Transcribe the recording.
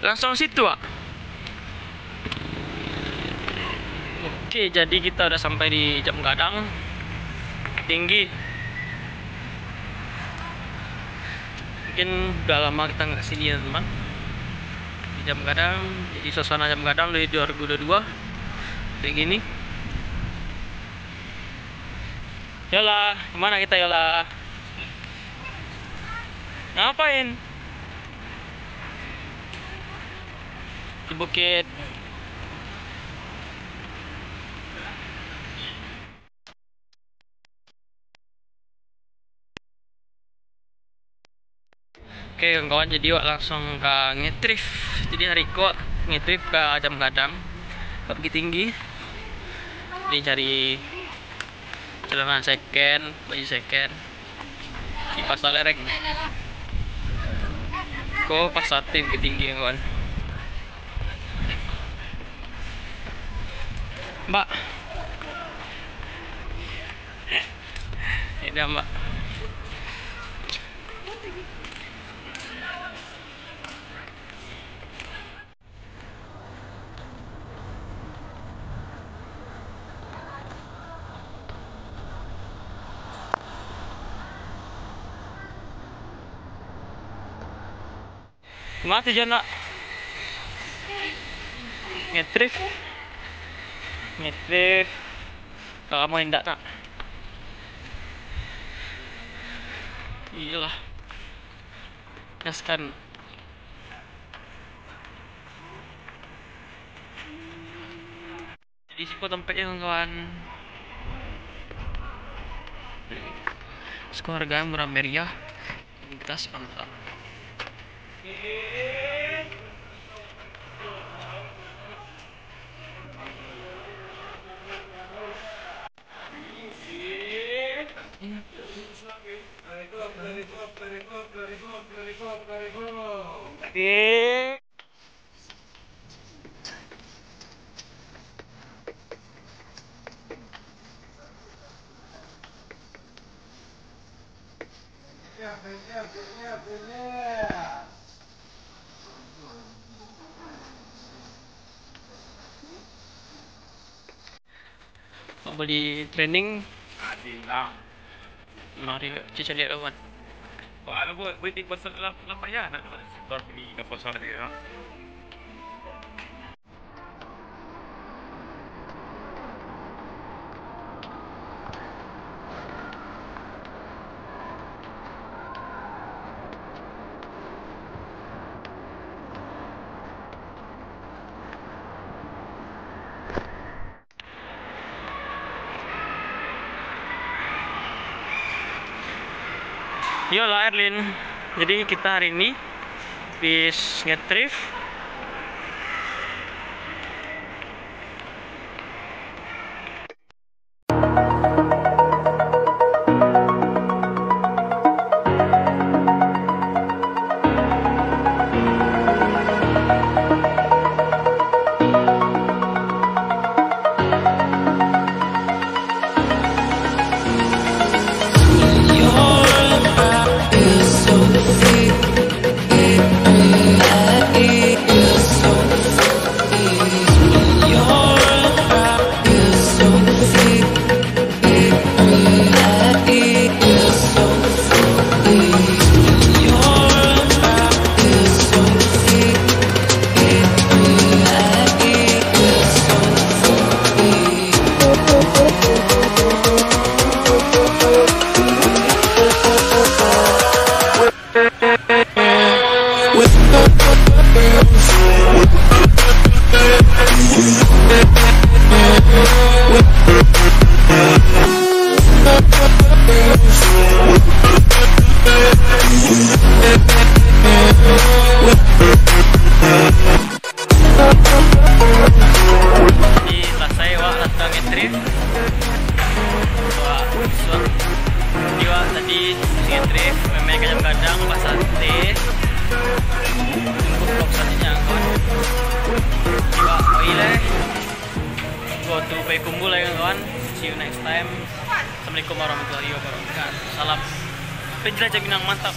Langsung situ, Pak. Oke, jadi kita udah sampai di Jam Gadang Tinggi. Mungkin udah lama kita nggak sini ya teman. Di Jam Gadang, jadi suasana Jam Gadang dari 2022 kayak gini. Yola, kemana kita Yola? Ngapain? Di bukit. Oke kawan, jadi wak langsung ke ngetrif. Jadi hari kok ngetrif ke Jam Gadang ke Bukit Tinggi. Ini cari celana second, baju second di pasar lereng. Kok pas sate Bukit Tinggi kawan. Mbak, ini Mbak. Kemana tujuan nak? Ngetrif. Ngetrif. Kalau kamu hendak nak? Iyalah. Gaskan. Jadi siapa tempatnya kawan? Sekeluarga murah meriah. Kita sponsor. Mau beli training? Mari kita lihat kawan. Ano po, waiting pa sa lampayan. Dormi na po sa kanila. Yola Erlin. Jadi kita hari ini habis ngetrif. Tadi ngetrip, memang kadang-kadang pas sate jemput blok satenya kawan. Juga oile go to Payakumbuh ya kawan. See you next time. Assalamualaikum warahmatullahi wabarakatuh. Salam penjelajah Minang mantap.